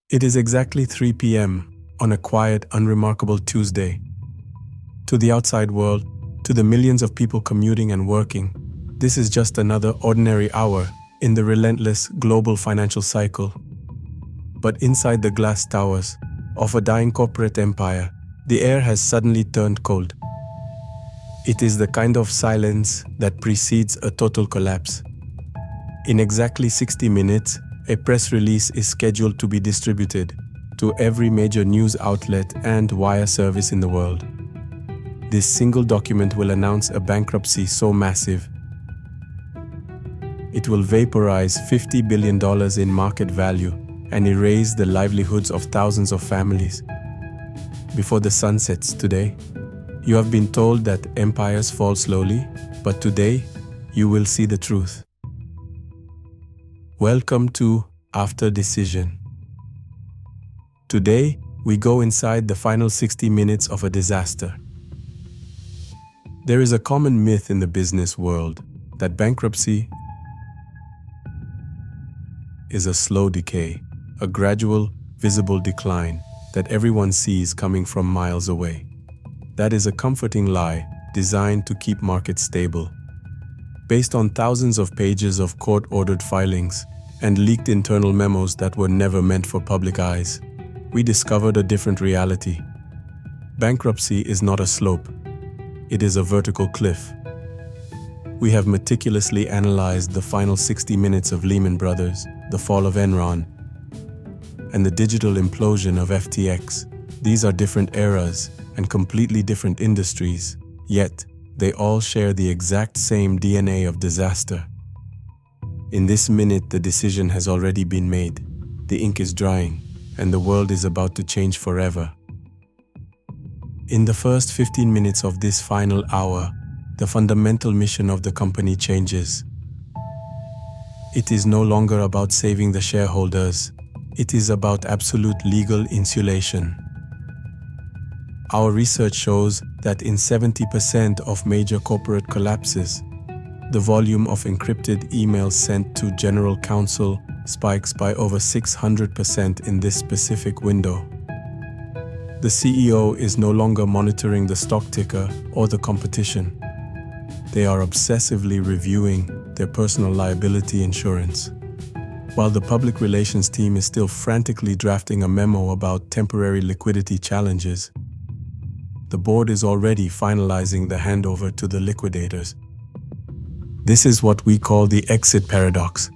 It is exactly 3 p.m. on a quiet, unremarkable Tuesday. To the outside world, to the millions of people commuting and working, this is just another ordinary hour in the relentless global financial cycle. But inside the glass towers of a dying corporate empire, the air has suddenly turned cold. It is the kind of silence that precedes a total collapse. In exactly 60 minutes, a press release is scheduled to be distributed to every major news outlet and wire service in the world. This single document will announce a bankruptcy so massive it will vaporize $50 billion in market value and erase the livelihoods of thousands of families. Before the sun sets today, you have been told that empires fall slowly, but today you will see the truth. Welcome to After Decision. Today, we go inside the final 60 minutes of a disaster. There is a common myth in the business world that bankruptcy is a slow decay, a gradual, visible decline that everyone sees coming from miles away. That is a comforting lie designed to keep markets stable. Based on thousands of pages of court-ordered filings and leaked internal memos that were never meant for public eyes, we discovered a different reality. Bankruptcy is not a slope. It is a vertical cliff. We have meticulously analyzed the final 60 minutes of Lehman Brothers, the fall of Enron, and the digital implosion of FTX. These are different eras and completely different industries, yet they all share the exact same DNA of disaster. In this minute, the decision has already been made. The ink is drying, and the world is about to change forever. In the first 15 minutes of this final hour, the fundamental mission of the company changes. It is no longer about saving the shareholders. It is about absolute legal insulation. Our research shows that in 70% of major corporate collapses, the volume of encrypted emails sent to general counsel spikes by over 600% in this specific window. The CEO is no longer monitoring the stock ticker or the competition. They are obsessively reviewing their personal liability insurance. While the public relations team is still frantically drafting a memo about temporary liquidity challenges, the board is already finalizing the handover to the liquidators. This is what we call the exit paradox.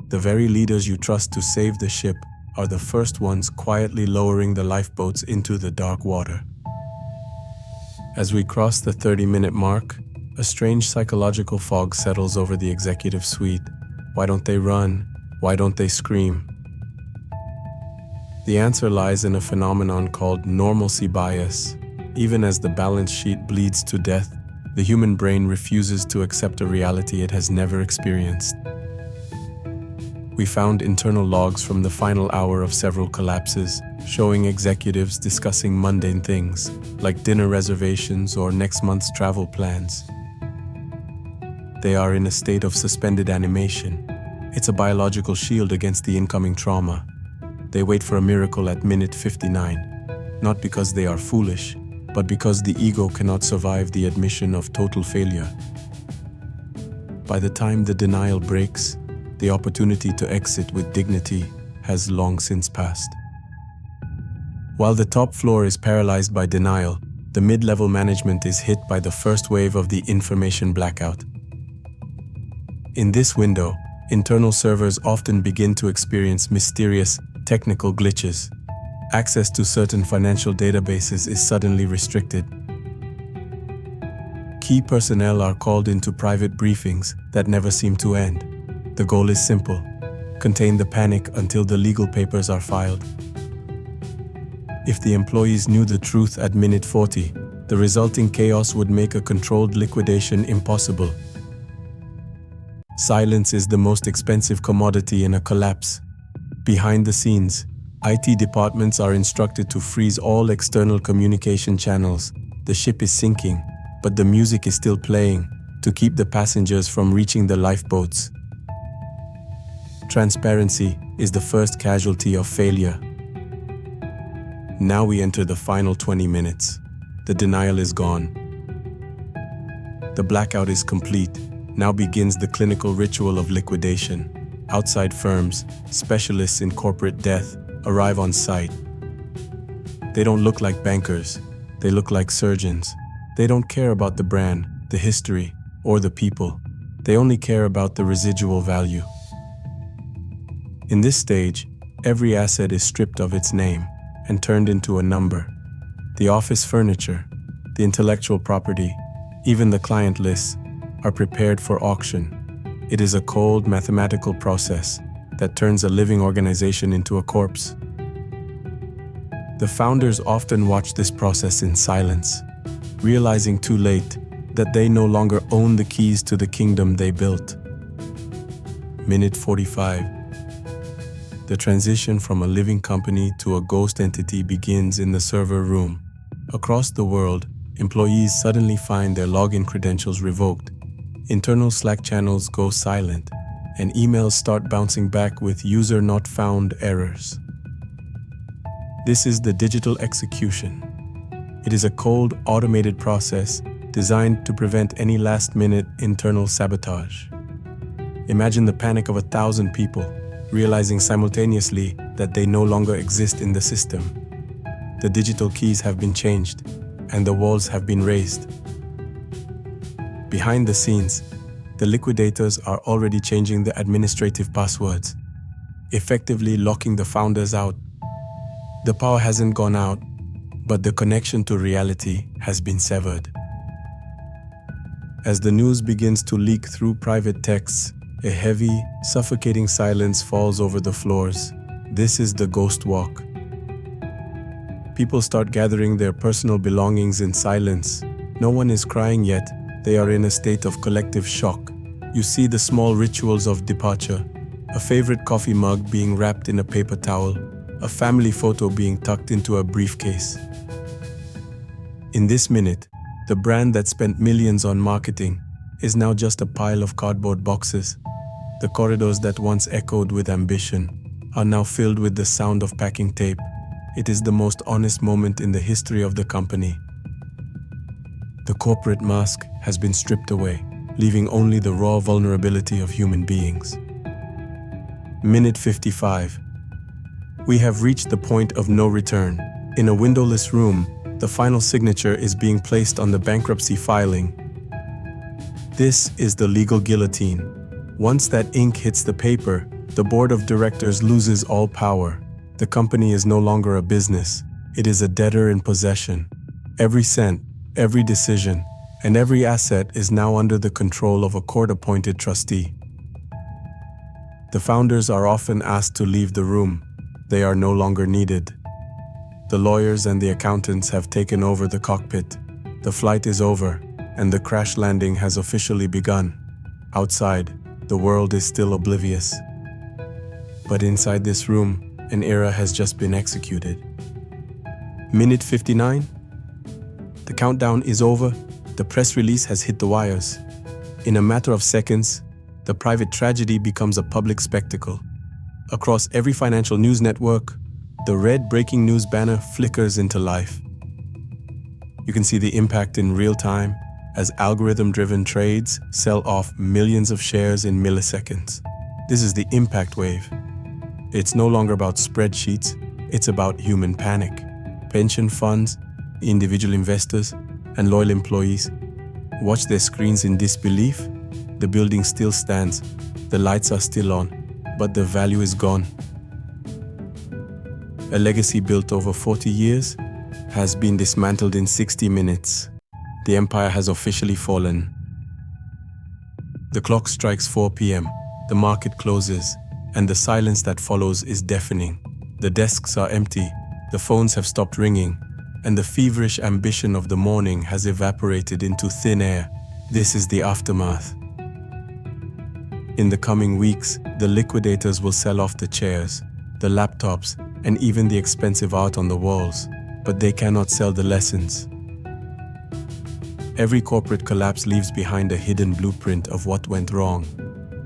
The very leaders you trust to save the ship are the first ones quietly lowering the lifeboats into the dark water. As we cross the 30-minute mark, a strange psychological fog settles over the executive suite. Why don't they run? Why don't they scream? The answer lies in a phenomenon called normalcy bias. Even as the balance sheet bleeds to death, the human brain refuses to accept a reality it has never experienced. We found internal logs from the final hour of several collapses, showing executives discussing mundane things, like dinner reservations or next month's travel plans. They are in a state of suspended animation. It's a biological shield against the incoming trauma. They wait for a miracle at minute 59, not because they are foolish, but because the ego cannot survive the admission of total failure. By the time the denial breaks, the opportunity to exit with dignity has long since passed. While the top floor is paralyzed by denial, the mid-level management is hit by the first wave of the information blackout. In this window, internal servers often begin to experience mysterious technical glitches. Access to certain financial databases is suddenly restricted. Key personnel are called into private briefings that never seem to end. The goal is simple: contain the panic until the legal papers are filed. If the employees knew the truth at minute 40, the resulting chaos would make a controlled liquidation impossible. Silence is the most expensive commodity in a collapse. Behind the scenes, IT departments are instructed to freeze all external communication channels. The ship is sinking, but the music is still playing to keep the passengers from reaching the lifeboats. Transparency is the first casualty of failure. Now we enter the final 20 minutes. The denial is gone. The blackout is complete. Now begins the clinical ritual of liquidation. Outside firms, specialists in corporate death, arrive on site. They don't look like bankers. They look like surgeons. They don't care about the brand, the history, or the people. They only care about the residual value. In this stage, every asset is stripped of its name and turned into a number. The office furniture, the intellectual property, even the client lists are prepared for auction. It is a cold mathematical process that turns a living organization into a corpse. The founders often watch this process in silence, realizing too late that they no longer own the keys to the kingdom they built. Minute 45. The transition from a living company to a ghost entity begins in the server room. Across the world, employees suddenly find their login credentials revoked. Internal Slack channels go silent, and emails start bouncing back with user not found errors. This is the digital execution. It is a cold, automated process designed to prevent any last-minute internal sabotage. Imagine the panic of 1,000 people, realizing simultaneously that they no longer exist in the system. The digital keys have been changed, and the walls have been raised. Behind the scenes, the liquidators are already changing the administrative passwords, effectively locking the founders out. The power hasn't gone out, but the connection to reality has been severed. As the news begins to leak through private texts, a heavy, suffocating silence falls over the floors. This is the ghost walk. People start gathering their personal belongings in silence. No one is crying yet. They are in a state of collective shock. You see the small rituals of departure, a favorite coffee mug being wrapped in a paper towel, a family photo being tucked into a briefcase. In this minute, the brand that spent millions on marketing is now just a pile of cardboard boxes. The corridors that once echoed with ambition are now filled with the sound of packing tape. It is the most honest moment in the history of the company. The corporate mask has been stripped away, leaving only the raw vulnerability of human beings. Minute 55. We have reached the point of no return. In a windowless room, the final signature is being placed on the bankruptcy filing. This is the legal guillotine. Once that ink hits the paper, the board of directors loses all power. The company is no longer a business. It is a debtor in possession. Every cent, every decision, and every asset is now under the control of a court-appointed trustee. The founders are often asked to leave the room. They are no longer needed. The lawyers and the accountants have taken over the cockpit. The flight is over, and the crash landing has officially begun. Outside, the world is still oblivious. But inside this room, an era has just been executed. Minute 59. The countdown is over. The press release has hit the wires. In a matter of seconds, the private tragedy becomes a public spectacle. Across every financial news network, the red breaking news banner flickers into life. You can see the impact in real time as algorithm-driven trades sell off millions of shares in milliseconds. This is the impact wave. It's no longer about spreadsheets, it's about human panic. Pension funds, individual investors, and loyal employees watch their screens in disbelief. The building still stands, the lights are still on, but the value is gone. A legacy built over 40 years has been dismantled in 60 minutes. The empire has officially fallen. The clock strikes 4 p.m., the market closes, and the silence that follows is deafening. The desks are empty, the phones have stopped ringing, and the feverish ambition of the morning has evaporated into thin air. This is the aftermath. In the coming weeks, the liquidators will sell off the chairs, the laptops, and even the expensive art on the walls, but they cannot sell the lessons. Every corporate collapse leaves behind a hidden blueprint of what went wrong.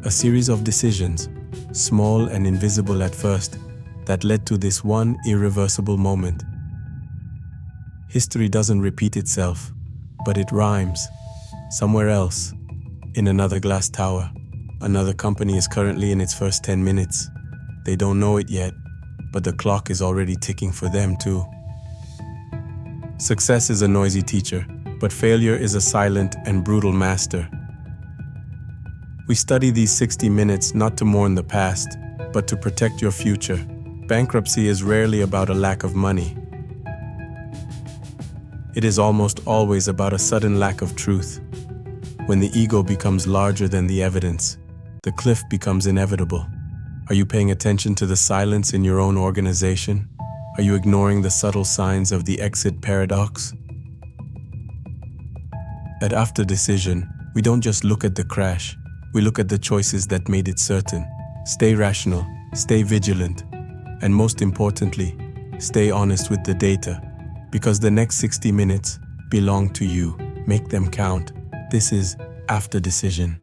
A series of decisions, small and invisible at first, that led to this one irreversible moment. History doesn't repeat itself, but it rhymes. Somewhere else, in another glass tower, another company is currently in its first 10 minutes. They don't know it yet, but the clock is already ticking for them too. Success is a noisy teacher, but failure is a silent and brutal master. We study these 60 minutes not to mourn the past, but to protect your future. Bankruptcy is rarely about a lack of money. It is almost always about a sudden lack of truth. When the ego becomes larger than the evidence, the cliff becomes inevitable. Are you paying attention to the silence in your own organization? Are you ignoring the subtle signs of the exit paradox? At After Decision, we don't just look at the crash, we look at the choices that made it certain. Stay rational, stay vigilant, and most importantly, stay honest with the data. Because the next 60 minutes belong to you. Make them count. This is After Decision.